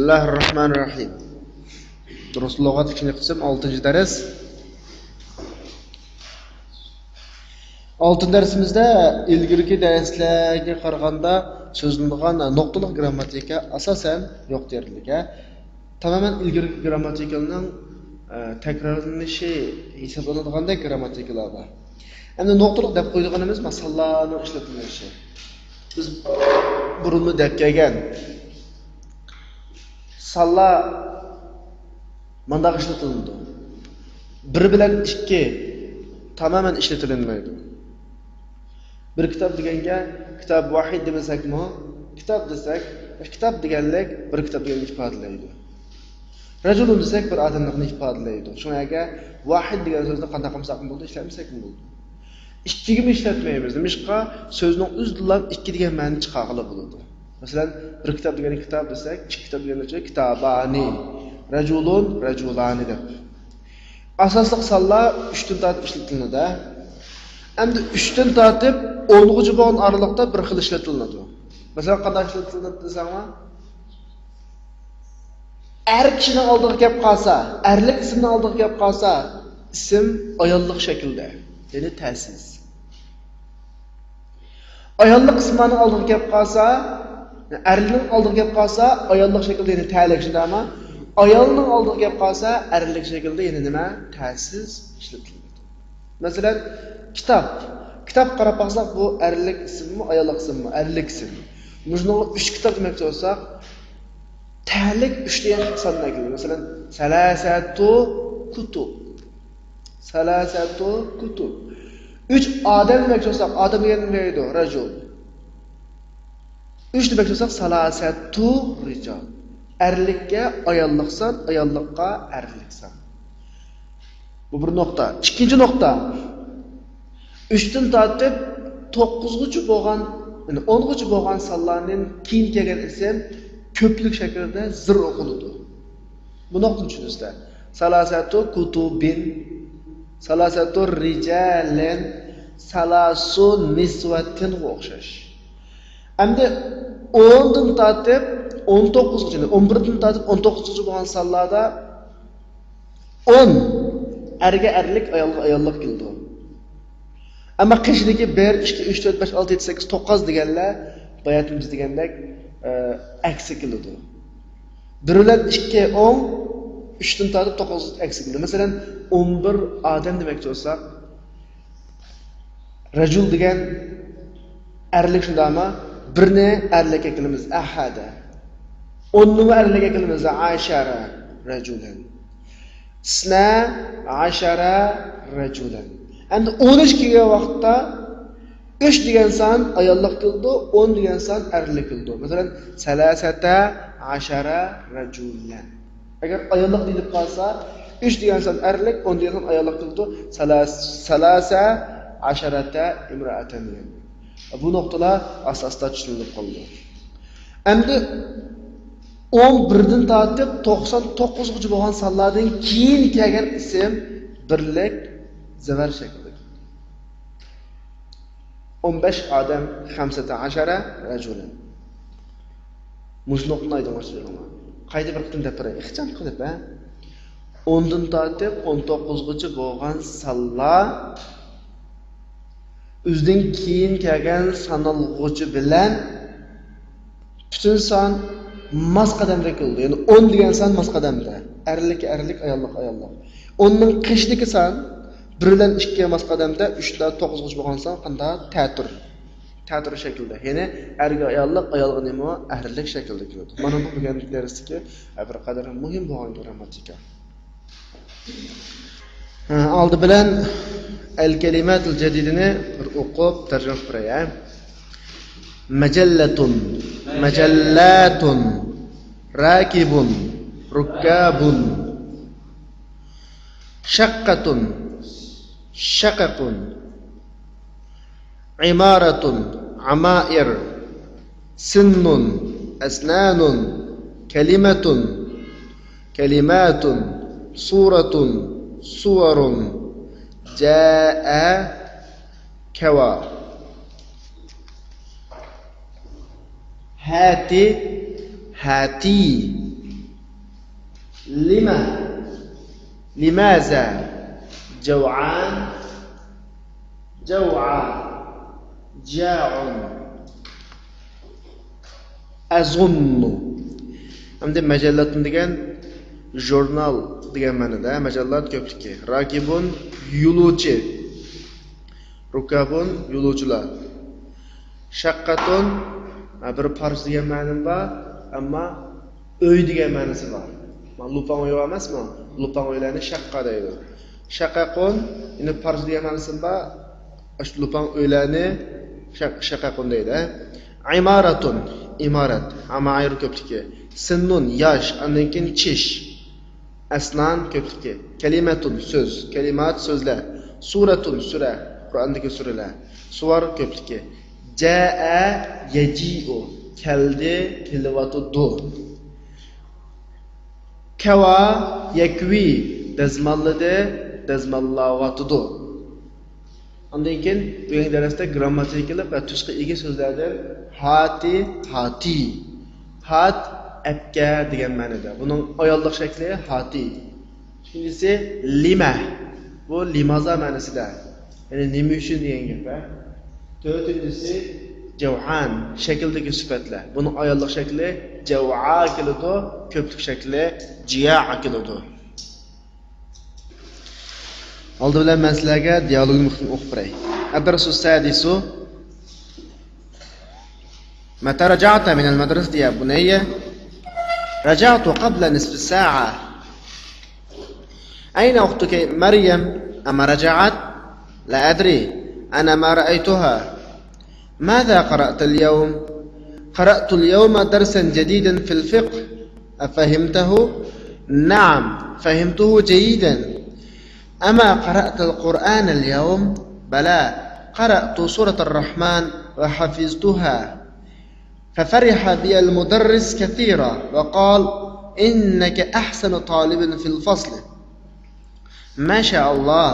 Bismillahirrahmanirrahim. Durus lug'at ikinci qism 6-dars. 6-darsimizda ilgirki darslarga qaraganda so'zlangan nuqtaliq grammatika asosan yo'q derdik. Tamamen ilgirki grammatikaning takrorlanishi hisoblanadigan grammatikalar bor. Endi nuqtaliq deb qo'yganimiz masalalarning ishlatilishi. Biz burunni deb kelgan salla mandaq ishlatildi. Bir bilan ikki tamamen ishlatilmaydi. Bir kitob deganga kitob vahid demasakmi, kitob desak, kitob deganlik bir kitob deganni ifodalaydi. Rajulun desak bir odamni ifodalaydi. Shunga vahid degan so'zni qanday qilsak bo'ldi, ishlamasak bo'ldi. Ikkiga ishlatmaymiz. Nimishqa so'zning o'zidan ikki degan ma'no chiqarili bo'ladi. Masalan, bir kitob degan kitob desak, ikki kitob degancha kitobani, rajulun, rajulani deb. Asosliq sonlar 3 dan tortib ishlatiladi. Endi 3 dan tortib 10 ga bo'lgan oralikda bir xil ishlatiladi. Masalan, qanday ishlatiladi desangmi? Er kishining oldiga kelib qolsa, erlik ismning oldiga kelib qolsa, ism ayollik shaklda, ya'ni ta'sis. Ayollik ismning oldiga kelib qolsa, erlikning oldiga kelib qolsa, ayollik shaklda, ya'ni ta'lik shundami? Ayolning oldiga kelib qolsa, erlik shaklda, ya'ni nima? Ta'sis ishlatiladi. Masalan, kitob. Kitob qarab baxsak bu erlik ismmi, ayollik ismmi? Erlik ism. Buni 3 kitob demoqchi bo'lsak, ta'lik 3 degan sondan keladi. Masalan, salasatu kutub. Salasatu kutub. 3 odam demoqchi bo'lsak, odam degan nima edi? Rajul. 3 demoqchi bo'lsak, salasatu rijal. Erlikka ayolliksan, ayollikqa erliksan. Bu bir nokta. İkinci nokta. 3 dan tortib 9 gacha bo'lgan, ya'ni 10 gacha bo'lgan sonlarning keyin kelgan ism ko'plik shaklida zir o'qiladi. Bu nuqtani tushunasizlar. Salasatu kutubin, salasatu rijalin, salasu niswatin o'xshash. Endi 10 dan tortib 19 gacha, 11 dan tortib 19 gacha bo'lgan sonlarda 10 erga erlik, ayolga ayollik keldi. Ama qishidagi 1, 2, 3, 4, 5, 6, 7, 8, 9 deganlar bayatimiz degandek aksi keladi. 1 bilan 2 10, 3 dan tortib 9 aksi keladi. Masalan, 11 odam demoqchi bo'lsak, rajul degan erlik shundami? Birni erlikka qilamiz ahada. 10 ni erlikka qilamiz ashara rajulan. Isna ashara rajulan. Endi 13 kelgan vaqtda 3 degan son ayollik qildi, 10 degan son erlik qildi. Masalan, salasata ashara rajulan. Agar ayollik deyilib qolsa, 3 degan son erlik, 10 degan son ayollik qildi, salasa asharata imraatan. Bu nuqtalar asosda tushunilib qoldi. Endi 11 dan tortib 99 gacha bo'lgan sonlardan keyin kelgan ism birlik zavar shaklida. 15 odam 15 rajulan. Mujnoqni aytmoqchiman. Qayda bir qitim deb turay, ixcham qilib, 10 dan tortib 19 gacha bo'lgan sonlar o'zidan keyin kelgan sanalg'uchi bilan butun son mas qadamda keldi. Ya'ni 10 degan son mas qadamda. Erlik, ayollik, ayollik. 10 ning qishdagi son 1 bilan 2 mas qadamda, 3 dan 9 gacha bo'lgan son qanday ta'tur. Ta'tur shaklda. Ya'ni erga ayollik, ayolga nima? Erlik shaklda keladi. Mana bu o'rganishlarga bir qadar muhim bo'lgan grammatika. Oldi bilan al-kalimat al-jadidini bir o'qib tarjima qilay. Majallatun, majallatun, rakibun, rukkabun, shaqqatun, shaqaqun, imaratun, amair, sinnun, asnanun, kalimatun, kalimatun, suratun, suwarun, jaa kawa. Hati, hati, لما لماذا جوعان جوع جاع أظن hamda majallatun degan jurnal degan ma'noda majallat ko'pligi rakibun yo'lovchi rukabun yo'lovchilar shaqqatun bir parcha degan ma'no bor ammo uy degan ma'nosi bor lupan uy emasmi lupan uylarni shaqqa deydi shaqqaqun endi parcha degan ma'nosi bor shu lupan uylarni shaqqaqun deydi imaratun imorat amma ayri ko'pligi sinnun yosh undan keyin chish aslan ko'pligi kalimatun so'z kalimat so'zlar suratun sura qur'ondagi suralar suvar ko'pligi jaa yajiu keldi kelyotdi kawa yakvi dazmalladi dazmallayotdi undan keyin bugungi darsda grammatikalik va tashqi ega so'zlardan hati hati hat akka degan ma'noda buning ayollik shakli hati ikkinchisi lima bu limaza ma'nosida ya'ni nima uchun degan gap to'rtinchisi javhan shakldagi sifatlar buning ayollik shakli jav'a keladi ko'plik shakli jiya'a keladi oldi bilan men sizlarga dialogni o'qib beray ad-darsu sadisu متى رجعت من المدرسة يا بني؟ رجعت قبل نصف ساعة. أين أختك مريم؟ أما رجعت؟ لا أدري أنا ما رأيتها. ماذا قرأت اليوم؟ قرأت اليوم درسا جديدا في الفقه. أفهمته؟ نعم فهمته جيدا. أما قرأت القرآن اليوم؟ بلى قرأت سورة الرحمن وحفظتها. ففرح بي المدرس كثيرا وقال إنك أحسن طالب في الفصل. ما شاء الله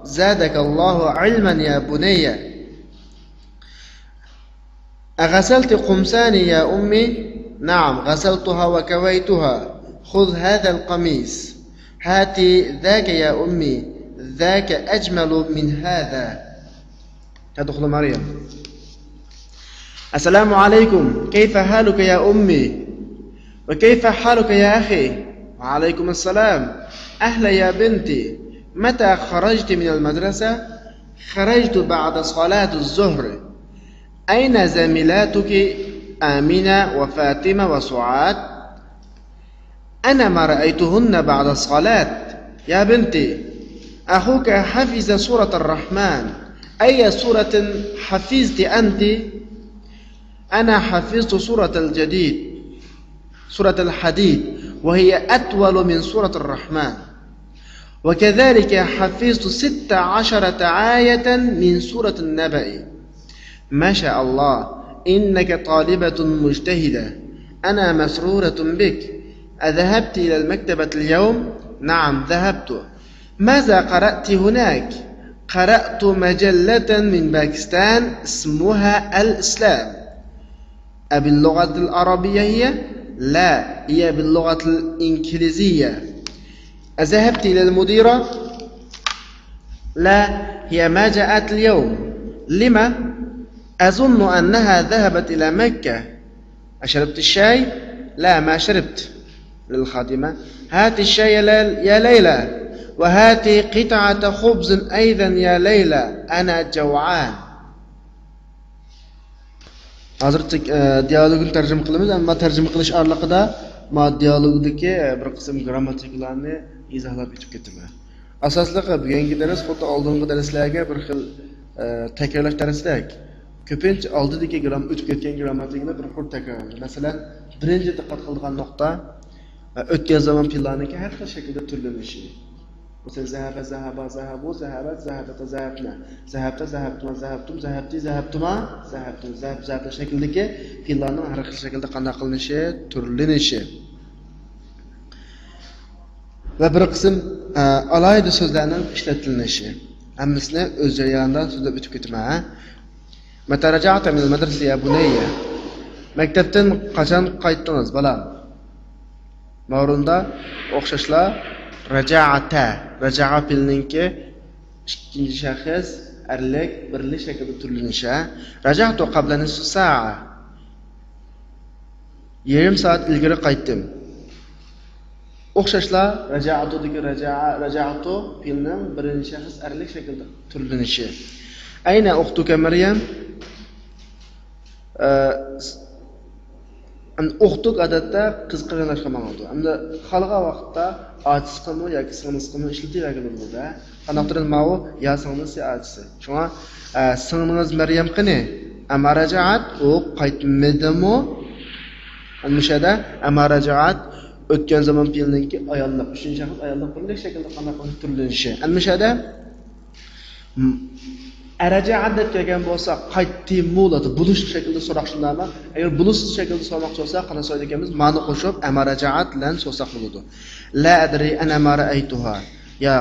زادك الله علما يا بني. أغسلت قمصاني يا أمي؟ نعم غسلتها وكويتها. خذ هذا القميص. هاتي ذاك يا أمي ذاك أجمل من هذا. تدخل مريم. السلام عليكم كيف حالك يا أمي وكيف حالك يا أخي وعليكم السلام أهلا يا بنتي متى خرجت من المدرسة خرجت بعد صلاة الظهر أين زميلاتك آمنة وفاطمة وسعاد أنا ما رأيتهن بعد الصلاة يا بنتي أخوك حفظ سورة الرحمن أي سورة حفظت أنت أنا حفظت سورة الجديد سورة الحديد وهي أطول من سورة الرحمن وكذلك حفظت 16 آية من سورة النبأ. ما شاء الله إنك طالبة مجتهدة أنا مسرورة بك. أذهبت إلى المكتبة اليوم؟ نعم ذهبت. ماذا قرأت هناك؟ قرأت مجلة من باكستان اسمها الإسلام. باللغة العربية هي؟ لا هي باللغة الإنجليزية. أذهبت إلى المديرة؟ لا هي ما جاءت اليوم. لما؟ أظن أنها ذهبت إلى مكة. أشربت الشاي؟ لا ما شربت. للخادمة هات الشاي يا ليلى وهاتي قطعة خبز أيضا يا ليلى أنا جوعان. hozir dialogni tarjima qilamiz ammo tarjima qilish oraliqida ma dialogdagi bir qism grammatiklarni izohlab o'tib ketaman. Asosligi bugungi dars xuddi oldingi darslarga bir xil takrorlash darsidek. Ko'pincha oldidagi o'tib ketgan grammatikni bir xil takrorlaymiz. Masalan, birinchi diqqat qiladigan nuqta o'tgan zaman fe'llarining har xil shaklda turlanishi. Mesela zahaba, zahaba, zahabu, zahabat, zahabata, zahabna. Zahabta, zahabtuma, zahabtum, zahabti, zahabtuma, zahabtum. Zahab, zahabta şekildeki fe'llarning har xil shaklda qanday qilinishi, turlanishi. Va bir qism alayda so'zlarning ishlatilinishi. Hammasini o'z jarayonida so'zlab o'tib ketaman. Mata raja'ta min al-madrasa ya bunayya. Maktabdan qachon qaytdingiz, bolam? Ma'runda o'xshashlar raja'ata. Raja'a fe'lininki ikkinchi shaxs erlik birlik shaklda turlanishi. Raja'tu qabla nisfi sa'a. Yarim soat ilgari qaytdim. O'xshashlar raja'atudagi raja'atu fe'lining birinchi shaxs erlik shaklda turlanishi. Ayna uxtuka Maryam? Uxtuk odatda qiz qarindoshga ma'noda. Hamda xalqa vaqtda ojiz qilmi yoki singlis qilmi ishlatiladigan bo'ladi. Qanaqdir ma'u ya singlisi ojisi. Shunga singlingiz Maryam qani? Amarajaat u qaytmadimi? Almishada amarajaat o'tgan zaman fe'lininki ayollik, uchinchi shaxs ayollik birlik shaklda qanday qilib turlanishi. Almishada Arajaat deb kelgan bo'lsa, qaytdimulati bulush shaklida so'raqshindami? Agar bulusiz shaklda so'ramoqchi bo'lsa, qanday so'raydi ekanmiz? Ma'no qo'shib amarajaat bilan so'rsak bo'ladi. La adri ana ma ra'aytuha. Ya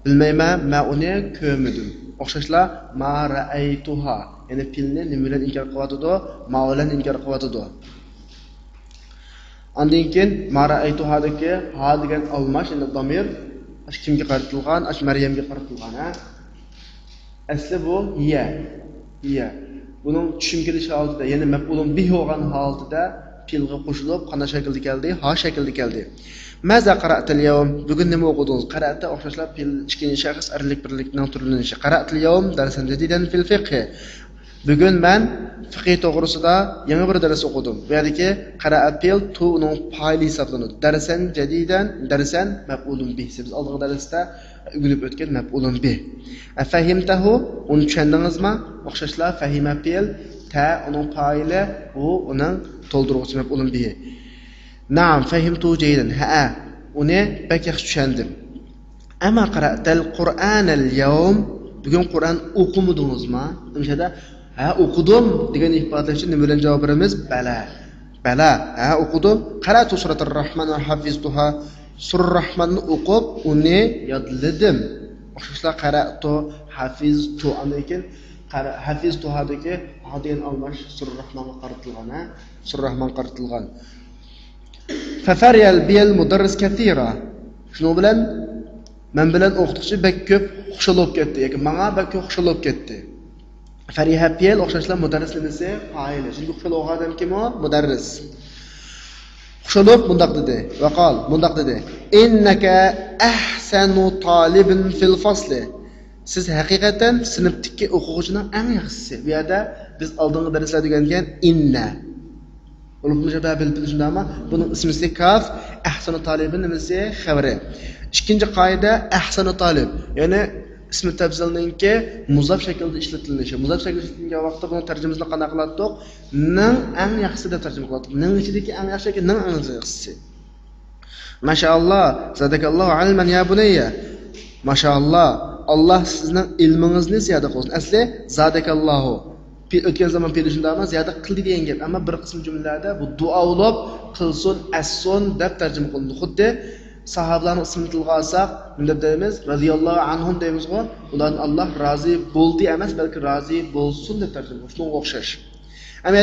bilmayman, men uni ko'rmadim. O'xshashlar ma ra'aytuha. Ya'ni filni nima bilan inkor qilyotdi? Ma bilan inkor qilyotdi. Undan keyin ma ra'aytuhadagi ha degan almash endi domir kimga qaratilgan? Maryamga qaratilgan, ha? Asli bu hiya. Buning tushunilishi holatida, ya'ni maf'ulun bih bo'lgan holatida fe'lga qo'shilib, qanday shaklda keldi? Ha shaklda keldi. Maza qara'til yawm? Bugun nima o'qidingiz? Qara'ta o'xshashlar fe'l ikkinchi shaxs erlik birlikning turlanishi. Qara'til yawm darsan jadidan fil fiqh. Bugun men fiqh to'g'risida yangi bir dars o'qidim. Bu yerdagi qara'a fe'l tu uning fa'ili hisoblanadi. Darsan jadidan, darsan maf'ulun bih. Biz oldingi darsda o'g'ilib o'tgan maf'ulun bih. Afahimtahu, uni tushundingizmi? O'xshashlar fahima fe'l ta uning fa'ili u uning to'ldiruvchi maf'ulun bih. Na'am, fahimtu jaydan. Ha, uni pek yaxshi tushundim. Amma qara'tal Qur'an al-yawm? Bugun Qur'on o'qimadingizmi? O'shada ha o'qidim degan ifodalash nima bilan javob beramiz? Bala. Ha o'qidim. Qara'tu suratul Rahman va hafiztuha. Surah Rahmanni o'qib, uni yodladim. O'xshashlar qara'tu, hafiztu anikin hafiztuhadagi hadiyan almash Surah Rahmonga qaratilgan, ha? Surah Rahmon qaratilgan. Fafariyal bil mudarris kathira. Shuni bilan men bilan o'qituvchi bek ko'p xushal ketdi yoki menga bek ko'p xushal ketdi. Fariha fe'l o'xshashlar mudarris nimasi? Fa'il. Chunki xushal odam kim u? Mudarris. Xushal bundoq dedi. Vaqol bundoq dedi. Innaka ahsanu talibin fil fasli. Siz haqiqatan sinfdagi o'quvchining eng yaxshisi. Bu yerda biz oldingi darslarda o'rgangan inna. Ulug' mushababil bilishundami? Buning ismisi kaf, ahsanu talibin nimasi? Xabari. Ikkinchi qoida ahsanu talib. Ya'ni ismi tabzilninki muzaf shaklda ishlatilinishi. Muzaf shaklda ishlatilgan vaqtda buni tarjimasini qanday qilardik? Ning eng yaxshisi deb tarjima qilardik. Ning ichidagi eng yaxshisi ning eng yaxshisi. Mashaalloh, zadakallohu ilman ya bunayya. Mashaalloh, Alloh sizning ilmingizni ziyoda qilsin. Asli zadakallohu. O'tgan zaman pelishindami ziyoda qildi degan gap, ammo bir qism jumlalarda bu duo bo'lib qilsin, asson deb tarjima qilindi. Xuddi sahobalarning ismini tilga olsak, bunda deymiz radhiyallohu anhum deymiz-ku, ulardan Alloh rozi bo'ldi emas, balki rozi bo'lsin deb tarjima qilindi. Shunga o'xshash. Ammo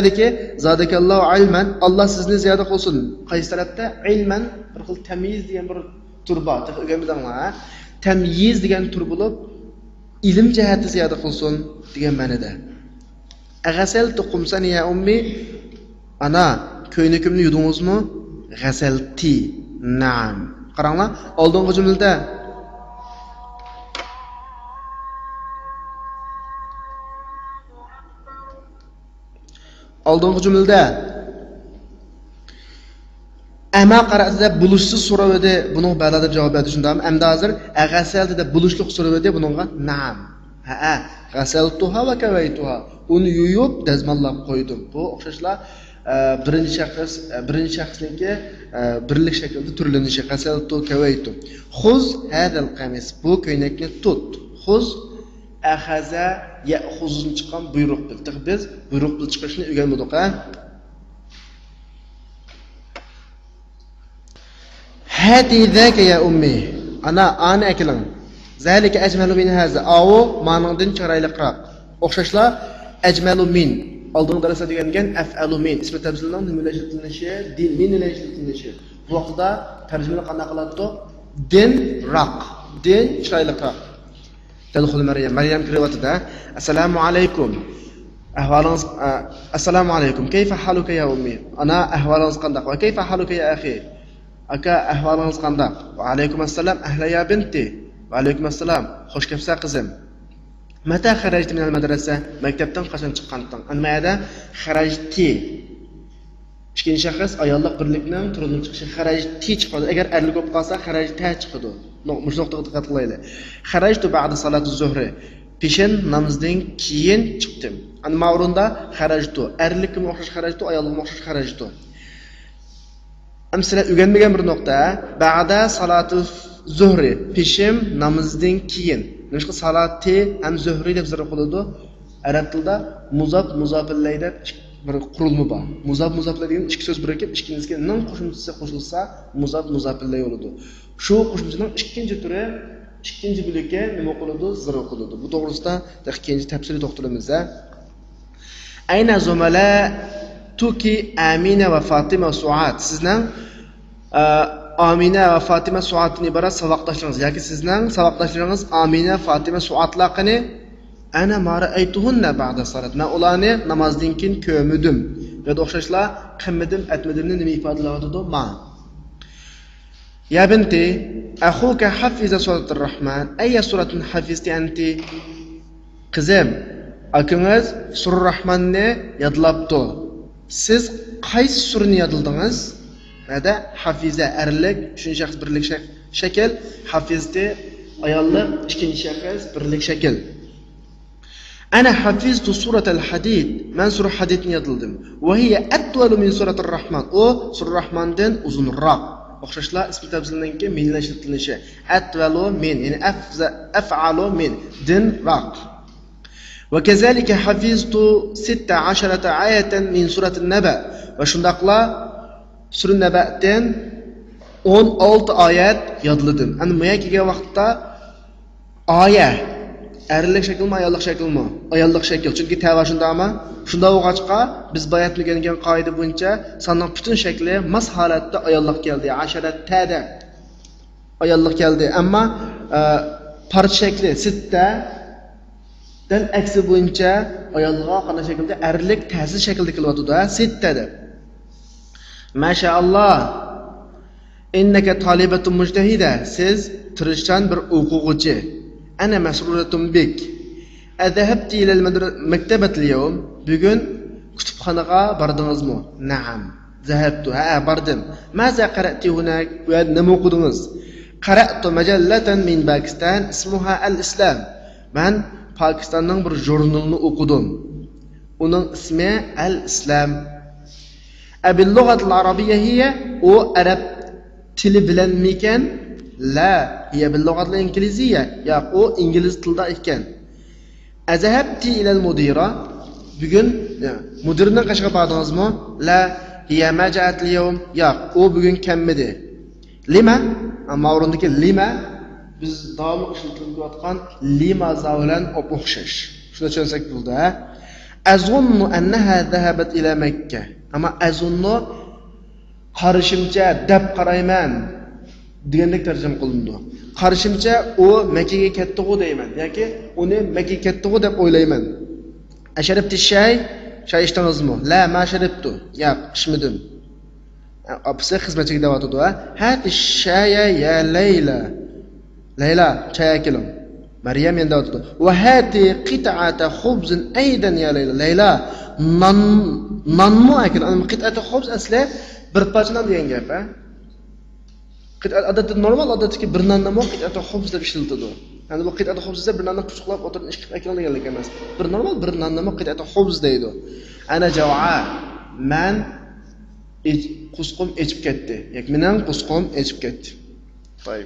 zadakallohu ilman, Alloh sizni ziyoda qilsin. Qaysi tarafda ilman bir xil tamyiz degan bir tur bor. O'rganmadingmi? Tamyiz degan tur bo'lib, ilm jihati ziyoda qilsin degan ma'noda. Ghasaltu qumsani ya ummi? Ana ko'ynakimni yudingizmi? Ghasalti. Naam. Qaranglar, oldingi jumlada ama qarasida bulishsiz so'rab edi, buning balada javob berdi shundami? Endi hozir ghasalti deb bulishliq so'rab edi, buningga naam. Ha, ghasaltuha va kawaytuha. Uni yuyib dazmollab qo'ydim. Bu o'xshashlar birinchi shaxsniki birlik shaklda turlanishi. Ghasaltu kawaytu. Khuz hadal qamis. Bu ko'ynakni tut. Khuz ahaza ya'khuzun chiqqan buyruq bil. Biz buyruq bil chiqishni o'rgandik, ha? Hadi zaka ya ummi. Ana akilang. Zalika ajmalu min haza. Awu ma'nodan chiroyliroq. O'xshashlar ajmalu min. Oldingi darsda degangan af'alu min. Ismi tabzilning nima ishlatilinishi, min bilan ishlatilinishi. Bu vaqtda tarjimani qanday qiladi? Din raq. Din chiroyliroq. Tadxul Maryam. Maryam kiryapti-da. Assalomu alaykum. Ahvolingiz assalomu alaykum. Kayfa haluka ya ummi? Ana ahvolingiz qanday? Va kayfa haluka ya akhi? Aka ahvolingiz qanday? Va alaykum assalom. Ahla ya binti. Va alaykum assalom. Xush kelibsiz qizim. Mata kharajti min al-madrasa? Maktabdan qachon chiqqanding? Anmayda kharajti. Ikkinchi shaxs ayollar birlikning turib chiqishi kharajti chiqadi. Agar erlik bo'lib qolsa kharajta chiqadi. Mush nuqtaga diqqat qilaylik. Kharajtu ba'da salati zuhri. Peshin namozdan keyin chiqdim. Ana o'rinda kharajtu. Erlikka o'xshash kharajtu, ayolga o'xshash kharajtu. Amsila o'rganmagan bir nuqta. Ba'da salati zuhri. Peshin namozdan keyin. Nishqa salati ham zuhri deb zira qo'yiladi. Arab tilida muzaf deb bir qurilma bor. Muzaf degan ikki so'z birikib, ikkinchisiga ning qo'shimchasi qo'shilsa, muzaf bo'ladi. Shu qo'shimchaning ikkinchi turi, ikkinchi bo'lakka nima qiladi? Zira qiladi. Bu to'g'risida ikkinchi tafsirli to'xtalamiz. Ayna zumala tuki Amina va Fatima Suat. Sizning Amina va Fatima Suatni iborat saboqdoshlaringiz yoki sizning saboqdoshlaringiz Amina, Fatima Suatlaqini ana mara aytuhunna ba'da salat. Men ularni namozdan keyin ko'rmadim. Ya o'xshashlar qilmadim, aytmadimni nima ifodalaydi? Ma. Ya binti, akhuka hafiza suratul Rahman. Ayya suratun hafizti anti? Qizim, akangiz surah Rahmanni yodlabdi. Siz qaysi surani yodladingiz? Ada hafiza erlik, uchinchi shaxs birlik shakl, hafizti ayollar ikkinchi shaxs birlik shakl. Ana hafiztu suratul Hadid. Men surah Hadidni yodladim. Va hiya atwalu min suratul Rahman. O surah Rahmandan uzunroq. O'xshashlar ism tafsildan keyin minlashtirilishi. Atwalu min, ya'ni af'alu min din raq. Va kazalika hafiztu 16 ayatan min suratul Naba. Va shundaqla surah Nabadan 16 oyat yodladim. Ana bu kelgan vaqtda oyat erlik shaklmi, ayollik shaklmi? Ayollik shakl. Chunki tava shundami? Shunda o'g'achqa biz bayat o'rgangan qoida bo'yicha sonning butun shakli mas holatda ayollik keldi. Asharatda ayollik keldi. Ammo part shakli sitta dan aksi bo'yicha ayolga qanday shaklda erlik ta'sir shaklda kelyapti-da, sittada. Mashaalloh. Innaka talibatun mujtahida. Siz tirishchan bir o'quvchi. Ana masruratun bik. Adhabti ila al-maktabat al-yawm. Bugun kutubxonaga bordingizmi? Na'am. Zahabtu. Ha, bordim. Maza qara'ti hunak? Va nima o'qidingiz? Qara'tu majallatan min Pakistan ismuha al-Islam. Men Pokistonning bir jurnalini o'qidim. Uning ismi al-Islam. Abil lughat al-arabiyya hiya o arab tili bilan mikan? La, hiya bil lughat al-ingliziyya. Ya o ingliz tilida ekan. Azhabti ila al-mudira. Bugun mudirning qashqa bordingizmi? La, hiya ma ja'at al-yawm. Ya o bugun kelmadi. Lima? Amma o'rindagi lima biz davomli ishlatilayotgan lima zavlan o'xshash. Shuni tushunsak bo'ldi. Azunnu annaha dhahabat ila Makka. Amma azunnu qarishimcha deb qarayman degandek tarjima qilindi. Qarishimcha u Makkaga ketdi-ku deyman yoki uni Makkaga ketdi-ku deb o'ylayman. Asharibti shay ishdingizmi? La, ma sharibtu. Yo'q, ichmadim. Apsa xizmatchiga da'vatdi. Hati shaya ya Layla. Layla, chay akilim. Maryam endi da'vatdi. Va hati qit'ata khubzin aydan ya Layla. Layla, nanmu akil. Ana qit'ata khubz asli bir parcha non degan gap, ha? Odatda normal odatdagi bir nonni qit'ata xubz deb ishlatiladi. Ya'ni bu qit'ata xubz desa bir nonni quchuqlab o'tirib ish qilib aytganlik emas. Bir normal bir nonni qit'ata xubz deydi. Ana jawa man qusqum echib ketdi. Yoki mening qusqum echib ketdi. To'y.